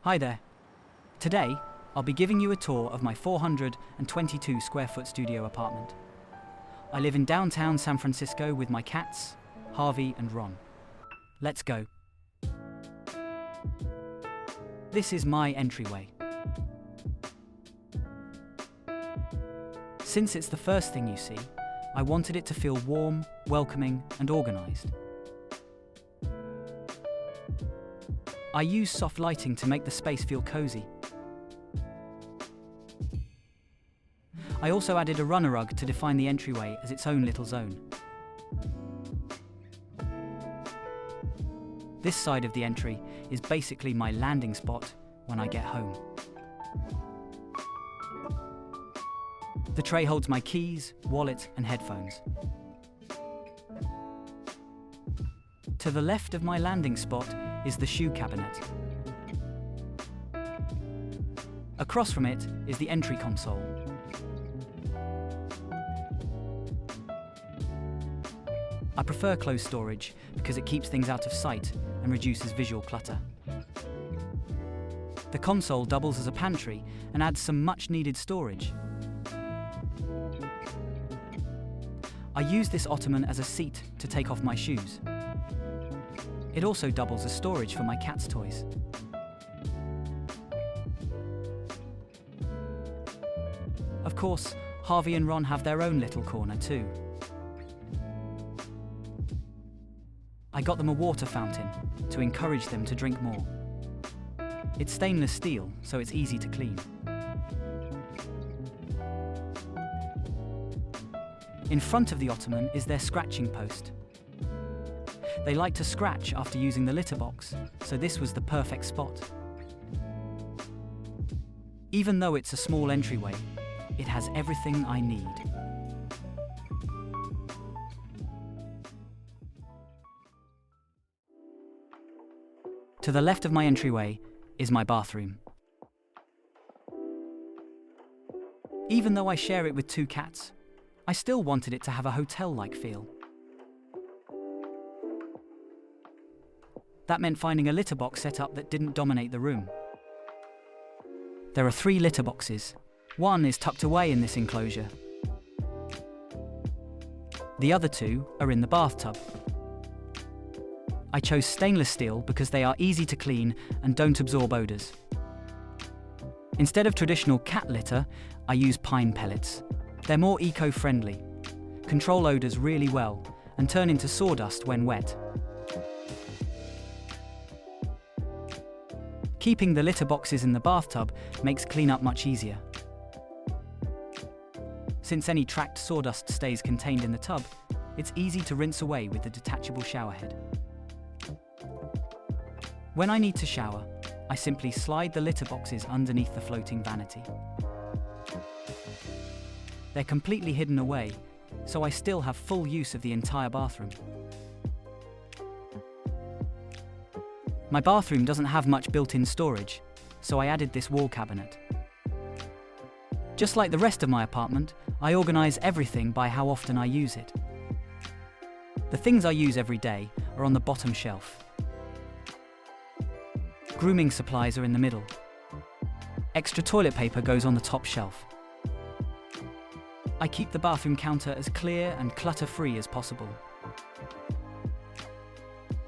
Hi there. Today, I'll be giving you a tour of my 422 square foot studio apartment. I live in downtown San Francisco with my cats, Harvey and Ron. Let's go. This is my entryway. Since it's the first thing you see, I wanted it to feel warm, welcoming, and organized. I use soft lighting to make the space feel cozy. I also added a runner rug to define the entryway as its own little zone. This side of the entry is basically my landing spot when I get home. The tray holds my keys, wallet, and headphones. To the left of my landing spot is the shoe cabinet. Across from it is the entry console. I prefer closed storage because it keeps things out of sight and reduces visual clutter. The console doubles as a pantry and adds some much-needed storage. I use this ottoman as a seat to take off my shoes. It also doubles as storage for my cat's toys. Of course, Harvey and Ron have their own little corner too. I got them a water fountain to encourage them to drink more. It's stainless steel, so it's easy to clean. In front of the ottoman is their scratching post. They like to scratch after using the litter box, so this was the perfect spot. Even though it's a small entryway, it has everything I need. To the left of my entryway is my bathroom. Even though I share it with two cats, I still wanted it to have a hotel-like feel. That meant finding a litter box setup that didn't dominate the room. There are 3 litter boxes. One is tucked away in this enclosure. The other 2 are in the bathtub. I chose stainless steel because they are easy to clean and don't absorb odors. Instead of traditional cat litter, I use pine pellets. They're more eco-friendly, control odors really well, and turn into sawdust when wet. Keeping the litter boxes in the bathtub makes cleanup much easier. Since any tracked sawdust stays contained in the tub, it's easy to rinse away with the detachable shower head. When I need to shower, I simply slide the litter boxes underneath the floating vanity. They're completely hidden away, so I still have full use of the entire bathroom. My bathroom doesn't have much built-in storage, so I added this wall cabinet. Just like the rest of my apartment, I organize everything by how often I use it. The things I use every day are on the bottom shelf. Grooming supplies are in the middle. Extra toilet paper goes on the top shelf. I keep the bathroom counter as clear and clutter-free as possible.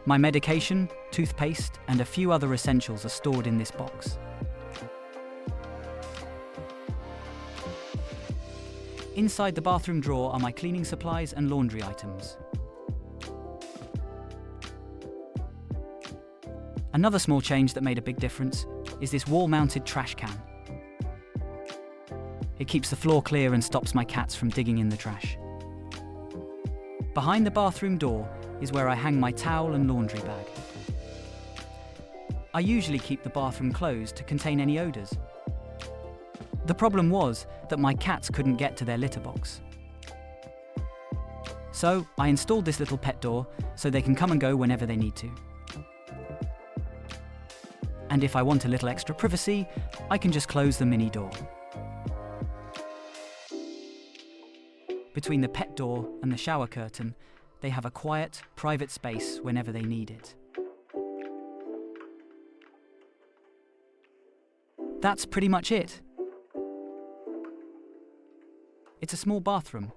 My medication, toothpaste, and a few other essentials are stored in this box. Inside the bathroom drawer are my cleaning supplies and laundry items. Another small change that made a big difference is this wall-mounted trash can. It keeps the floor clear and stops my cats from digging in the trash. Behind the bathroom door is where I hang my towel and laundry bag. I usually keep the bathroom closed to contain any odors. The problem was that my cats couldn't get to their litter box. So I installed this little pet door so they can come and go whenever they need to. And if I want a little extra privacy, I can just close the mini door. Between the pet door and the shower curtain, they have a quiet, private space whenever they need it. That's pretty much it. It's a small bathroom,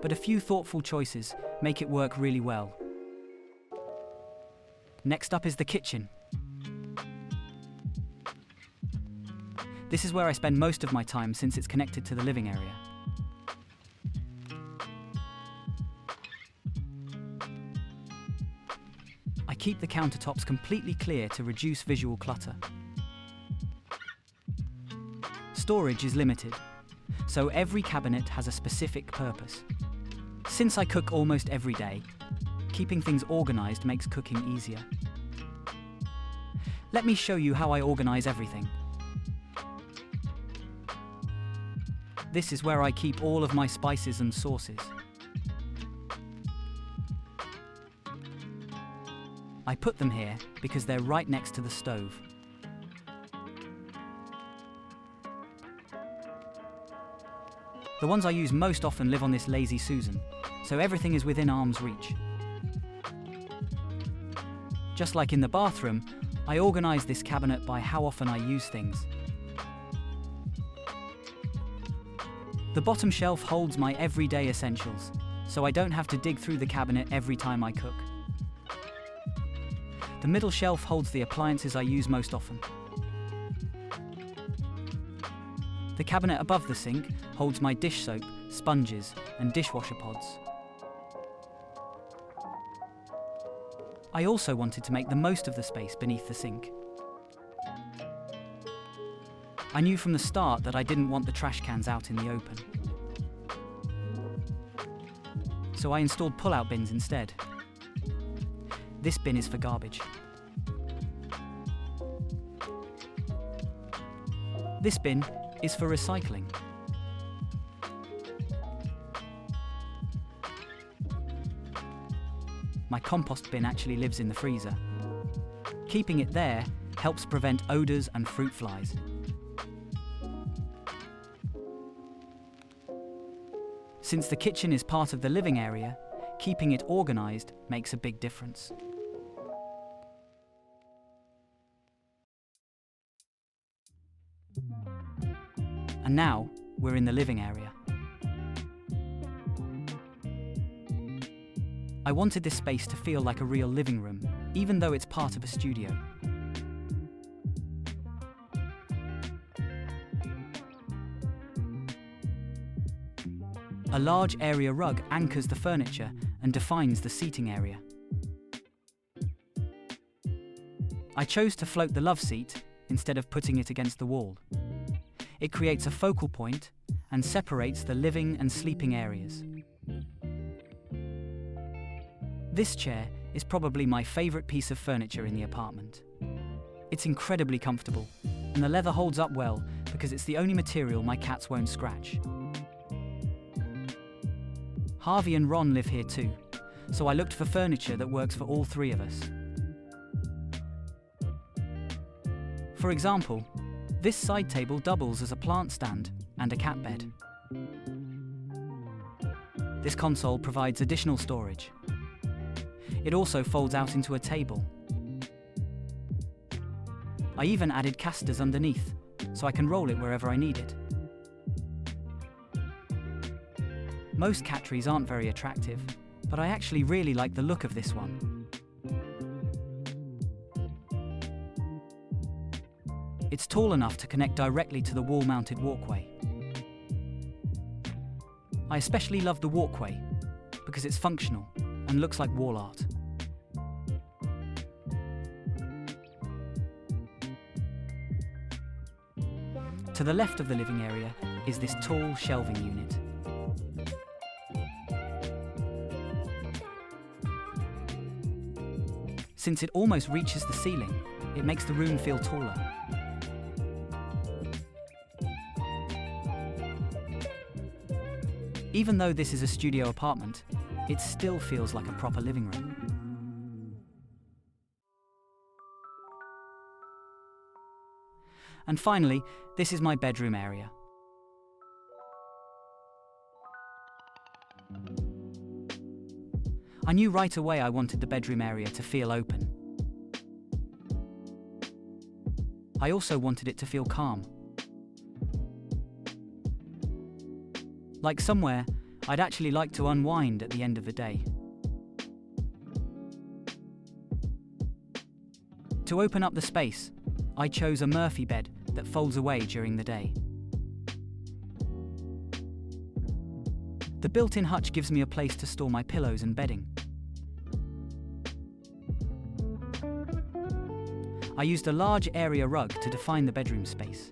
but a few thoughtful choices make it work really well. Next up is the kitchen. This is where I spend most of my time since it's connected to the living area. I keep the countertops completely clear to reduce visual clutter. Storage is limited, so every cabinet has a specific purpose. Since I cook almost every day, keeping things organized makes cooking easier. Let me show you how I organize everything. This is where I keep all of my spices and sauces. I put them here because they're right next to the stove. The ones I use most often live on this lazy Susan, so everything is within arm's reach. Just like in the bathroom, I organize this cabinet by how often I use things. The bottom shelf holds my everyday essentials, so I don't have to dig through the cabinet every time I cook. The middle shelf holds the appliances I use most often. The cabinet above the sink holds my dish soap, sponges, and dishwasher pods. I also wanted to make the most of the space beneath the sink. I knew from the start that I didn't want the trash cans out in the open. So I installed pull-out bins instead. This bin is for garbage. This bin is for recycling. My compost bin actually lives in the freezer. Keeping it there helps prevent odors and fruit flies. Since the kitchen is part of the living area, keeping it organized makes a big difference. And now, we're in the living area. I wanted this space to feel like a real living room, even though it's part of a studio. A large area rug anchors the furniture and defines the seating area. I chose to float the love seat instead of putting it against the wall. It creates a focal point and separates the living and sleeping areas. This chair is probably my favorite piece of furniture in the apartment. It's incredibly comfortable, and the leather holds up well because it's the only material my cats won't scratch. Harvey and Ron live here too, so I looked for furniture that works for all three of us. For example, this side table doubles as a plant stand and a cat bed. This console provides additional storage. It also folds out into a table. I even added casters underneath, so I can roll it wherever I need it. Most cat trees aren't very attractive, but I actually really like the look of this one. It's tall enough to connect directly to the wall-mounted walkway. I especially love the walkway because it's functional and looks like wall art. To the left of the living area is this tall shelving unit. Since it almost reaches the ceiling, it makes the room feel taller. Even though this is a studio apartment, it still feels like a proper living room. And finally, this is my bedroom area. I knew right away I wanted the bedroom area to feel open. I also wanted it to feel calm, like somewhere I'd actually like to unwind at the end of the day. To open up the space, I chose a Murphy bed that folds away during the day. The built-in hutch gives me a place to store my pillows and bedding. I used a large area rug to define the bedroom space.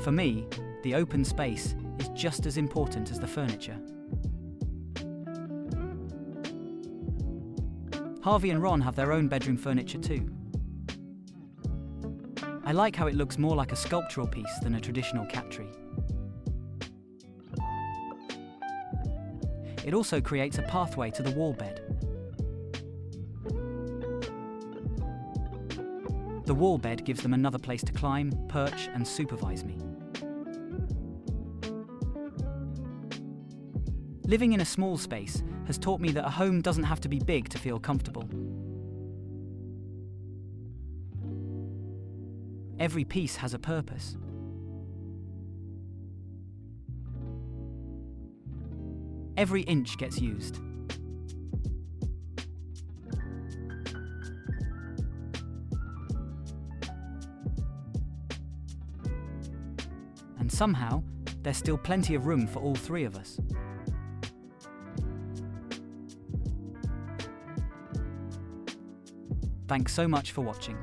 For me, the open space is just as important as the furniture. Harvey and Ron have their own bedroom furniture too. I like how it looks more like a sculptural piece than a traditional cat tree. It also creates a pathway to the wall bed. The wall bed gives them another place to climb, perch, and supervise me. Living in a small space has taught me that a home doesn't have to be big to feel comfortable. Every piece has a purpose. Every inch gets used. And somehow, there's still plenty of room for all three of us. Thanks so much for watching.